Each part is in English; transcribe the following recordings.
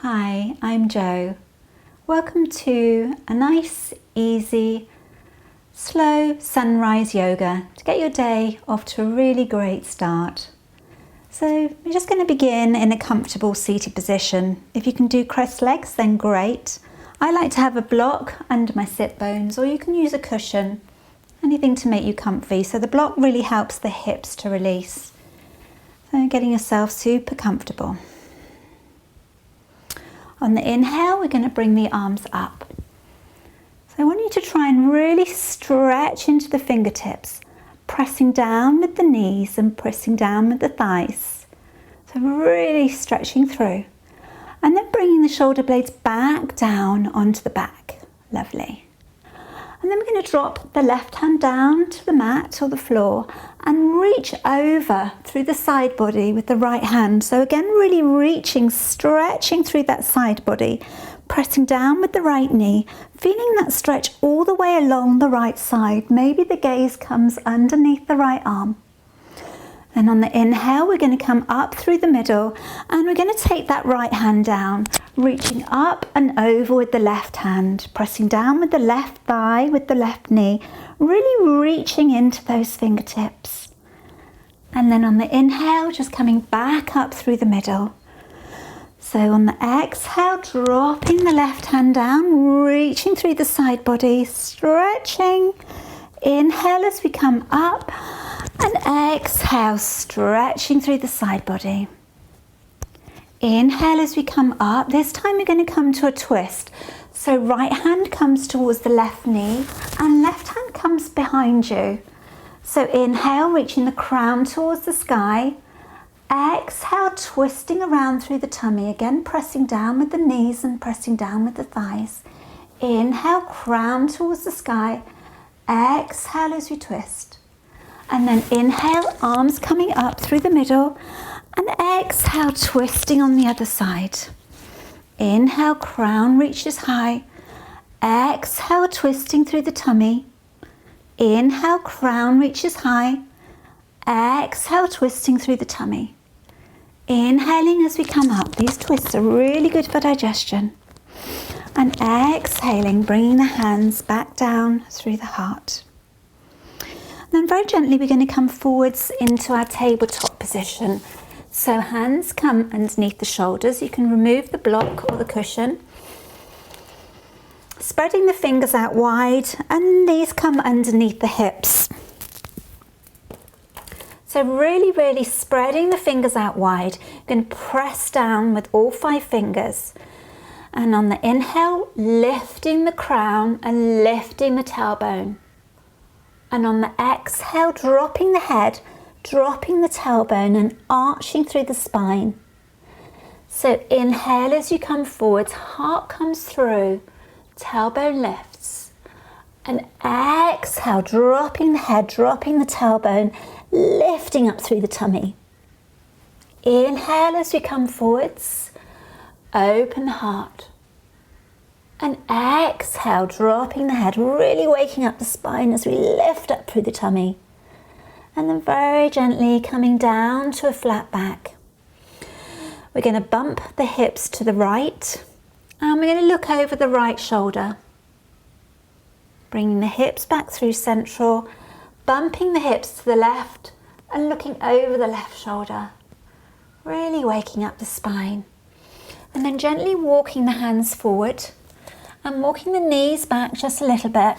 Hi, I'm Jo. Welcome to a nice, easy, slow sunrise yoga to get your day off to a really great start. So we're just going to begin in a comfortable seated position. If you can do crossed legs, then great. I like to have a block under my sit bones, or you can use a cushion, anything to make you comfy. So the block really helps the hips to release. So getting yourself super comfortable. On the inhale, we're going to bring the arms up. So I want you to try and really stretch into the fingertips, pressing down with the knees and pressing down with the thighs. So really stretching through. And then bringing the shoulder blades back down onto the back. Lovely. And then we're going to drop the left hand down to the mat or the floor and reach over through the side body with the right hand. So again, really reaching, stretching through that side body, pressing down with the right knee, feeling that stretch all the way along the right side. Maybe the gaze comes underneath the right arm. And on the inhale, we're going to come up through the middle and we're going to take that right hand down, reaching up and over with the left hand, pressing down with the left thigh, with the left knee, really reaching into those fingertips. And then on the inhale, just coming back up through the middle. So on the exhale, dropping the left hand down, reaching through the side body, stretching. Inhale as we come up. And exhale, stretching through the side body. Inhale as we come up. This time we're going to come to a twist. So right hand comes towards the left knee and left hand comes behind you. So inhale, reaching the crown towards the sky. Exhale, twisting around through the tummy. Again, pressing down with the knees and pressing down with the thighs. Inhale, crown towards the sky. Exhale as we twist. And then inhale, arms coming up through the middle, and exhale, twisting on the other side. Inhale, crown reaches high. Exhale, twisting through the tummy. Inhale, crown reaches high. Exhale, twisting through the tummy. Inhaling as we come up. These twists are really good for digestion. And exhaling, bringing the hands back down through the heart. Then very gently we're going to come forwards into our tabletop position. So hands come underneath the shoulders. You can remove the block or the cushion. Spreading the fingers out wide and these come underneath the hips. So really spreading the fingers out wide. You're going to press down with all 5 fingers. And on the inhale, lifting the crown and lifting the tailbone. And on the exhale, dropping the head, dropping the tailbone and arching through the spine. So inhale as you come forwards, heart comes through, tailbone lifts. And exhale, dropping the head, dropping the tailbone, lifting up through the tummy. Inhale as we come forwards, open the heart. And exhale, dropping the head, really waking up the spine as we lift up through the tummy. And then very gently coming down to a flat back. We're going to bump the hips to the right. And we're going to look over the right shoulder. Bringing the hips back through central, bumping the hips to the left and looking over the left shoulder. Really waking up the spine. And then gently walking the hands forward. And walking the knees back just a little bit.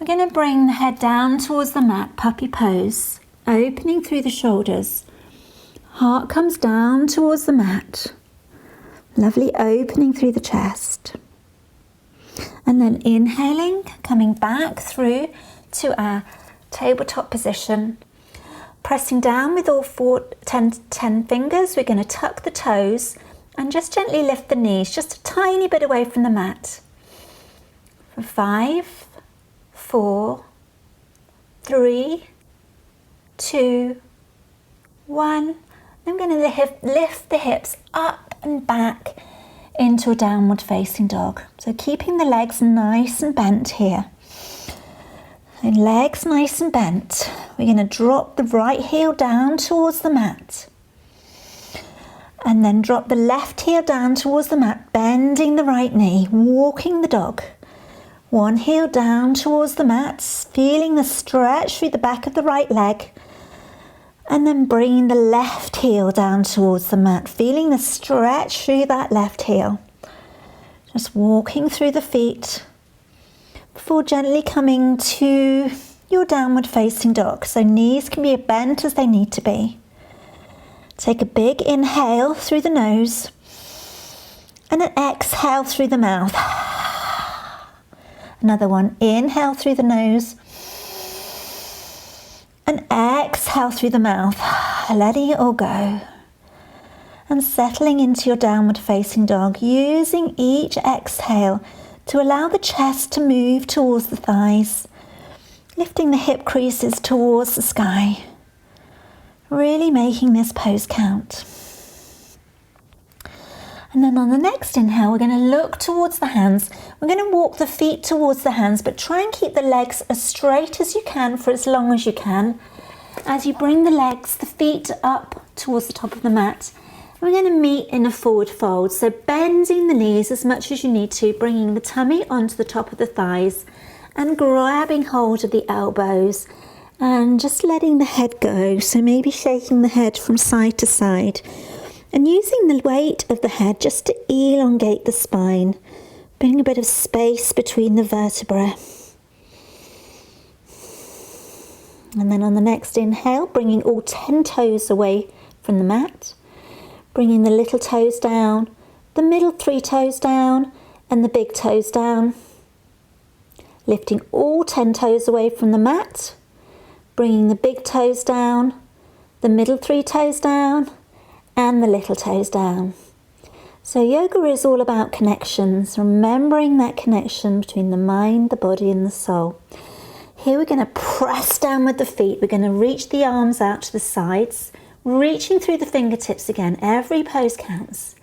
We're going to bring the head down towards the mat, puppy pose, opening through the shoulders. Heart comes down towards the mat. Lovely, opening through the chest. And then inhaling, coming back through to our tabletop position. Pressing down with all 10 fingers, we're going to tuck the toes. And just gently lift the knees, just a tiny bit away from the mat. For 5, 4, 3, 2, 1. I'm going to lift the hips up and back into a downward facing dog. So keeping the legs nice and bent here. And legs nice and bent. We're going to drop the right heel down towards the mat. And then drop the left heel down towards the mat, bending the right knee, walking the dog. One heel down towards the mat, feeling the stretch through the back of the right leg. And then bringing the left heel down towards the mat, feeling the stretch through that left heel. Just walking through the feet before gently coming to your downward facing dog. So knees can be bent as they need to be. Take a big inhale through the nose and an exhale through the mouth. Another one, inhale through the nose and exhale through the mouth, letting it all go. And settling into your downward facing dog, using each exhale to allow the chest to move towards the thighs, lifting the hip creases towards the sky. Really making this pose count. And then on the next inhale, we're going to look towards the hands. We're going to walk the feet towards the hands, but try and keep the legs as straight as you can for as long as you can. As you bring the legs, the feet up towards the top of the mat, we're going to meet in a forward fold. So bending the knees as much as you need to, bringing the tummy onto the top of the thighs and grabbing hold of the elbows and just letting the head go. So maybe shaking the head from side to side. And using the weight of the head just to elongate the spine, bring a bit of space between the vertebrae. And then on the next inhale, bringing all 10 toes away from the mat, bringing the little toes down, the middle 3 toes down, and the big toes down. Lifting all 10 toes away from the mat, bringing the big toes down, the middle 3 toes down, and the little toes down. So yoga is all about connections, remembering that connection between the mind, the body and the soul. Here we're going to press down with the feet. We're going to reach the arms out to the sides, reaching through the fingertips again. Every pose counts.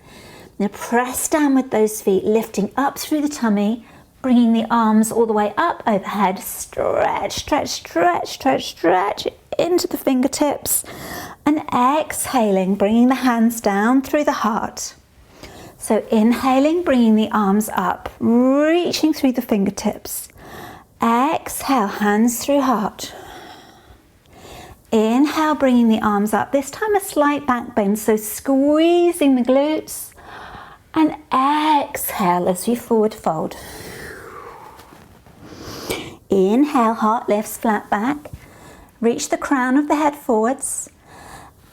Now press down with those feet, lifting up through the tummy, bringing the arms all the way up overhead. Stretch, stretch, stretch, stretch, stretch into the fingertips. And exhaling, bringing the hands down through the heart. So inhaling, bringing the arms up, reaching through the fingertips. Exhale, hands through heart. Inhale, bringing the arms up. This time a slight back bend, so squeezing the glutes. And exhale as you forward fold. Inhale, heart lifts, flat back. Reach the crown of the head forwards.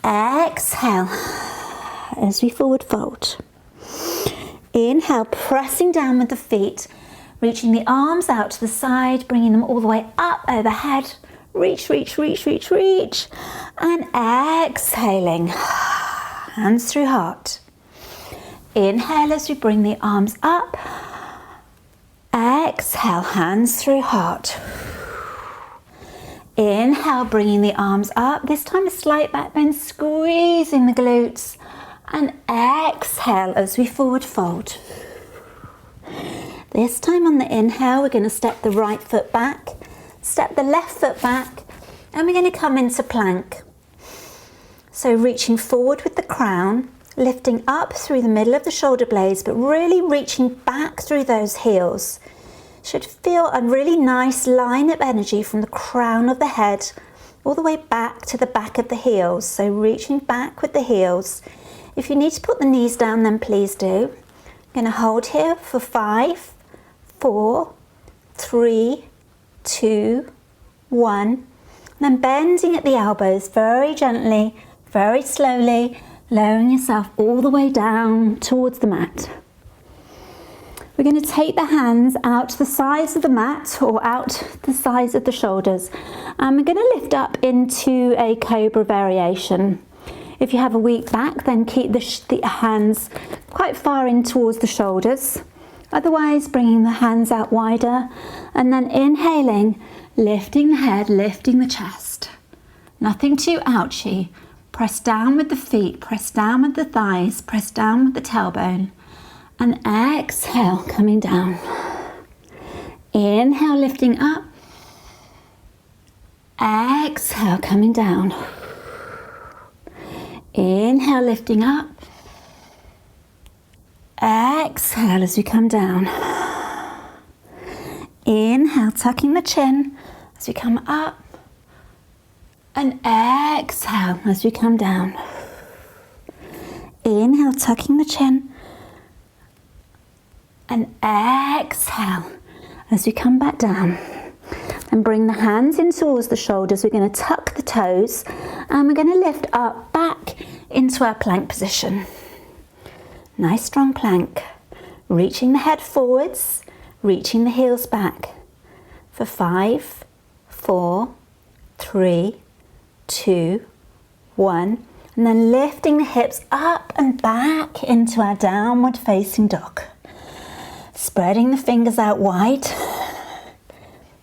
Exhale as we forward fold. Inhale, pressing down with the feet, reaching the arms out to the side, bringing them all the way up overhead. Reach, reach, reach, reach, reach. And exhaling, hands through heart. Inhale as we bring the arms up. Exhale, hands through heart. Inhale, bringing the arms up. This time a slight back bend, squeezing the glutes. And exhale as we forward fold. This time on the inhale, we're going to step the right foot back, step the left foot back, and we're going to come into plank. So reaching forward with the crown, lifting up through the middle of the shoulder blades, but really reaching back through those heels. Should feel a really nice line of energy from the crown of the head all the way back to the back of the heels. So reaching back with the heels. If you need to put the knees down, then please do. I'm going to hold here for 5, 4, 3, 2, 1. And then bending at the elbows very gently, very slowly, lowering yourself all the way down towards the mat. We're going to take the hands out to the sides of the mat or out the sides of the shoulders. And we're going to lift up into a cobra variation. If you have a weak back, then keep the hands quite far in towards the shoulders. Otherwise, bringing the hands out wider. And then inhaling, lifting the head, lifting the chest. Nothing too ouchy. Press down with the feet, press down with the thighs, press down with the tailbone. And exhale, coming down. Inhale, lifting up. Exhale, coming down. Inhale, lifting up. exhale as we come down. Inhale, tucking the chin as we come up. And exhale as we come down. Inhale, tucking the chin. And exhale as we come back down. And bring the hands in towards the shoulders. We're going to tuck the toes and we're going to lift up back into our plank position. Nice strong plank. Reaching the head forwards, reaching the heels back. For 5, 4, 3, 2, 1. And then lifting the hips up and back into our downward facing dog. Spreading the fingers out wide.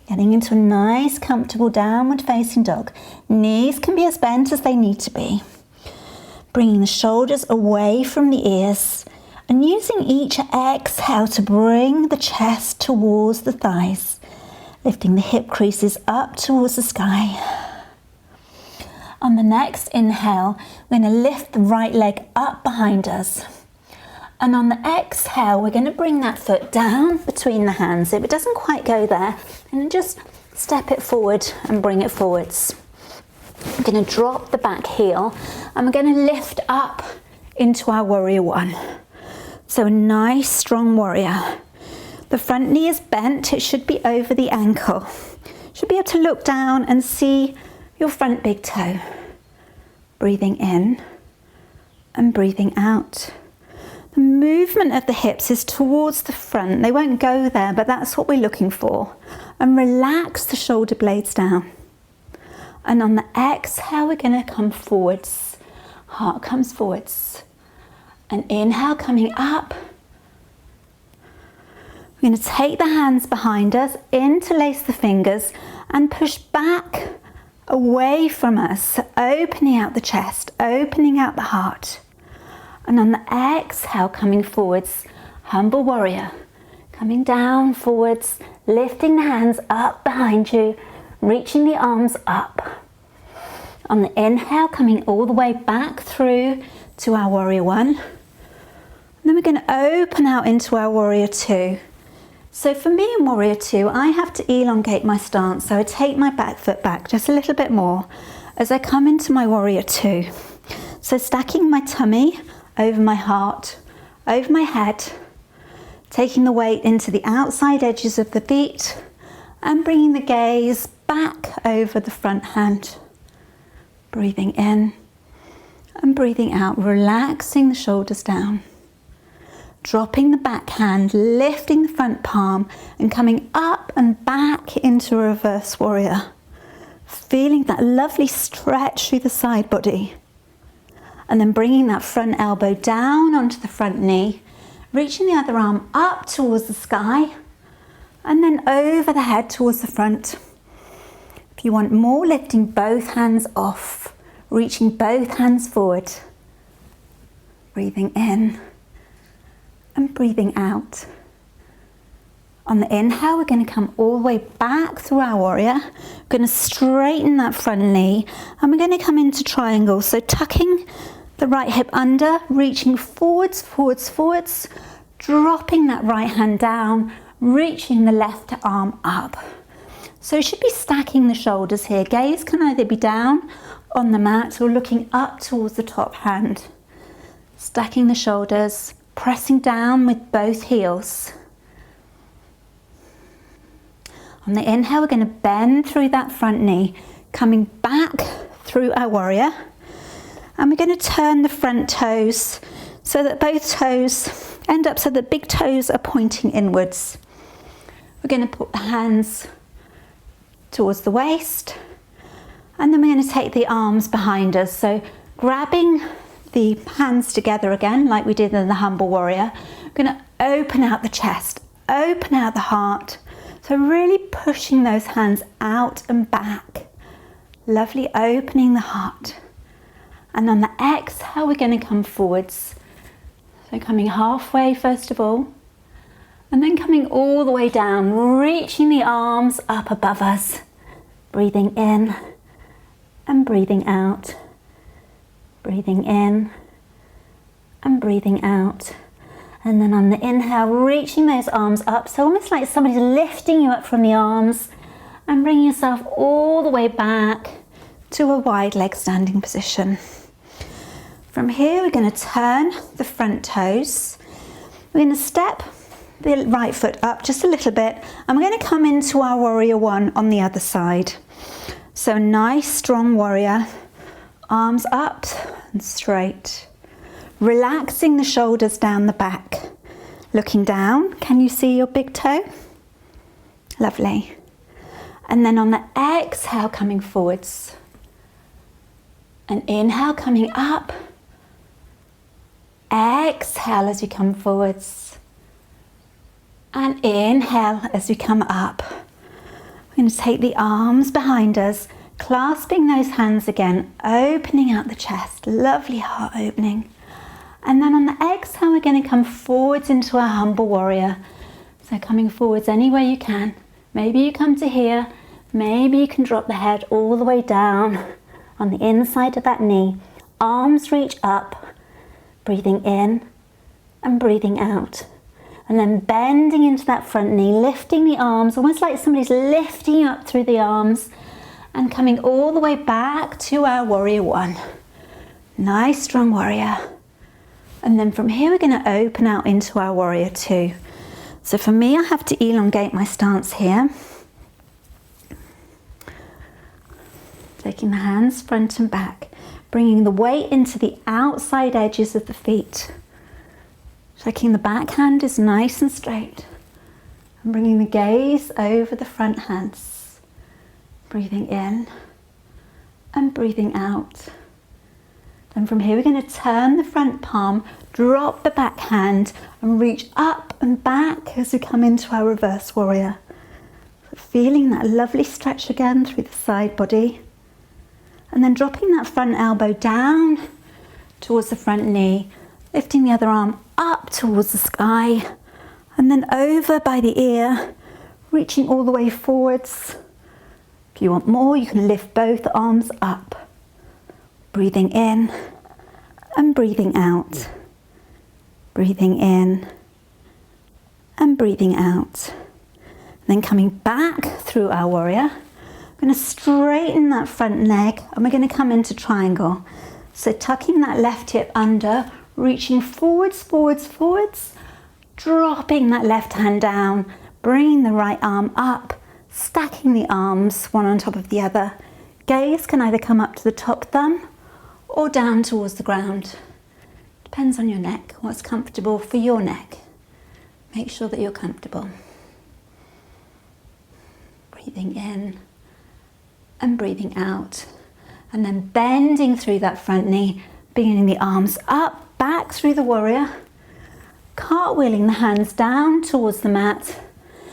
Getting into a nice comfortable downward facing dog. Knees can be as bent as they need to be. Bringing the shoulders away from the ears and using each exhale to bring the chest towards the thighs. Lifting the hip creases up towards the sky. On the next inhale, we're going to lift the right leg up behind us. And on the exhale, we're going to bring that foot down between the hands. If it doesn't quite go there, and just step it forward and bring it forwards. We're going to drop the back heel and we're going to lift up into our warrior one. So a nice strong warrior. The front knee is bent, it should be over the ankle. Should be able to look down and see your front big toe. Breathing in and breathing out. The movement of the hips is towards the front. They won't go there, but that's what we're looking for. And relax the shoulder blades down. And on the exhale, we're going to come forwards. Heart comes forwards. And inhale, coming up. We're going to take the hands behind us, interlace the fingers, and push back away from us, opening out the chest, opening out the heart. And on the exhale, coming forwards, humble warrior. Coming down, forwards, lifting the hands up behind you, reaching the arms up. On the inhale, coming all the way back through to our warrior one. And then we're going to open out into our warrior two. So for me in warrior two, I have to elongate my stance. So I take my back foot back just a little bit more as I come into my warrior two. So stacking my tummy over my heart, over my head, taking the weight into the outside edges of the feet and bringing the gaze back over the front hand. Breathing in and breathing out, relaxing the shoulders down. Dropping the back hand, lifting the front palm and coming up and back into reverse warrior. Feeling that lovely stretch through the side body. And then bringing that front elbow down onto the front knee, reaching the other arm up towards the sky, and then over the head towards the front. If you want more, lifting both hands off, reaching both hands forward. Breathing in and breathing out. On the inhale, we're going to come all the way back through our warrior. We're going to straighten that front knee, and we're going to come into triangle. So tucking the right hip under, reaching forwards, forwards, forwards, dropping that right hand down, reaching the left arm up. So you should be stacking the shoulders here. Gaze can either be down on the mat or looking up towards the top hand. Stacking the shoulders, pressing down with both heels. On the inhale, we're going to bend through that front knee, coming back through our warrior. And we're going to turn the front toes so that both toes end up so that big toes are pointing inwards. We're going to put the hands towards the waist. And then we're going to take the arms behind us. So grabbing the hands together again, like we did in the humble warrior. We're going to open out the chest, open out the heart. So really pushing those hands out and back. Lovely opening the heart. And on the exhale, we're going to come forwards. So coming halfway first of all. And then coming all the way down, reaching the arms up above us. Breathing in and breathing out. Breathing in and breathing out. And then on the inhale, reaching those arms up. So almost like somebody's lifting you up from the arms and bringing yourself all the way back to a wide leg standing position. From here, we're going to turn the front toes. We're going to step the right foot up just a little bit, and we're going to come into our warrior one on the other side. So nice, strong warrior, arms up and straight. Relaxing the shoulders down the back. Looking down, can you see your big toe? Lovely. And then on the exhale, coming forwards. And inhale, coming up. Exhale as we come forwards. And inhale as we come up. We're going to take the arms behind us, clasping those hands again, opening out the chest. Lovely heart opening. And then on the exhale, we're going to come forwards into our humble warrior. So coming forwards any way you can. Maybe you come to here. Maybe you can drop the head all the way down on the inside of that knee. Arms reach up, breathing in and breathing out. And then bending into that front knee, lifting the arms, almost like somebody's lifting you up through the arms and coming all the way back to our warrior one. Nice, strong warrior. And then from here, we're going to open out into our warrior two. So for me, I have to elongate my stance here. Taking the hands front and back, bringing the weight into the outside edges of the feet. Checking the back hand is nice and straight. And bringing the gaze over the front hands. Breathing in and breathing out. Then from here, we're going to turn the front palm, drop the back hand, and reach up and back as we come into our reverse warrior. Feeling that lovely stretch again through the side body. And then dropping that front elbow down towards the front knee, lifting the other arm up towards the sky, and then over by the ear, reaching all the way forwards. If you want more, you can lift both arms up. Breathing in and breathing out. Breathing in and breathing out. Then coming back through our warrior, we're going to straighten that front leg and we're going to come into triangle. So tucking that left hip under, reaching forwards, forwards, forwards, dropping that left hand down, bringing the right arm up, stacking the arms one on top of the other. Gaze can either come up to the top thumb or down towards the ground. Depends on your neck, what's comfortable for your neck. Make sure that you're comfortable. Breathing in and breathing out. And then bending through that front knee, bringing the arms up, back through the warrior. Cartwheeling the hands down towards the mat.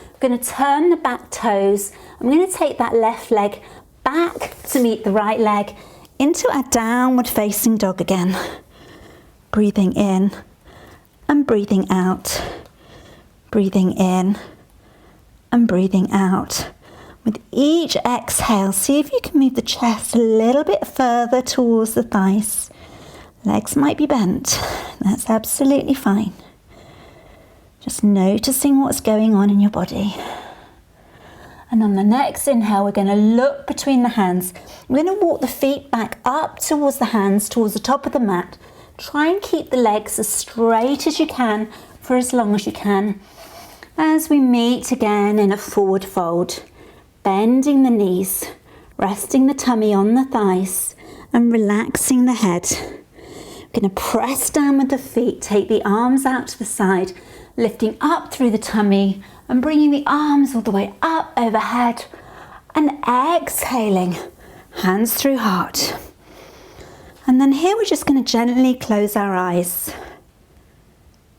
I'm going to turn the back toes. I'm going to take that left leg back to meet the right leg into a downward facing dog again. Breathing in and breathing out. Breathing in and breathing out. With each exhale, see if you can move the chest a little bit further towards the thighs. Legs might be bent. That's absolutely fine. Just noticing what's going on in your body. And on the next inhale, we're going to look between the hands. We're going to walk the feet back up towards the hands, towards the top of the mat. Try and keep the legs as straight as you can for as long as you can. As we meet again in a forward fold, bending the knees, resting the tummy on the thighs, and relaxing the head. We're going to press down with the feet, take the arms out to the side, lifting up through the tummy and bringing the arms all the way up overhead and exhaling, hands through heart. And then here we're just going to gently close our eyes,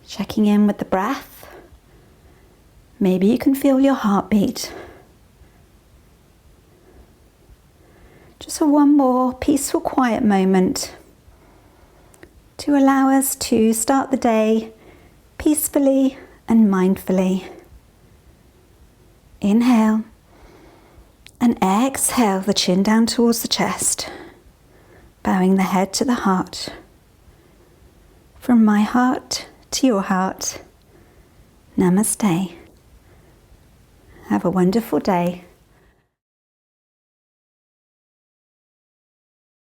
checking in with the breath. Maybe you can feel your heartbeat. Just for one more peaceful, quiet moment to allow us to start the day peacefully and mindfully. Inhale and exhale the chin down towards the chest, bowing the head to the heart. From my heart to your heart. Namaste. Have a wonderful day.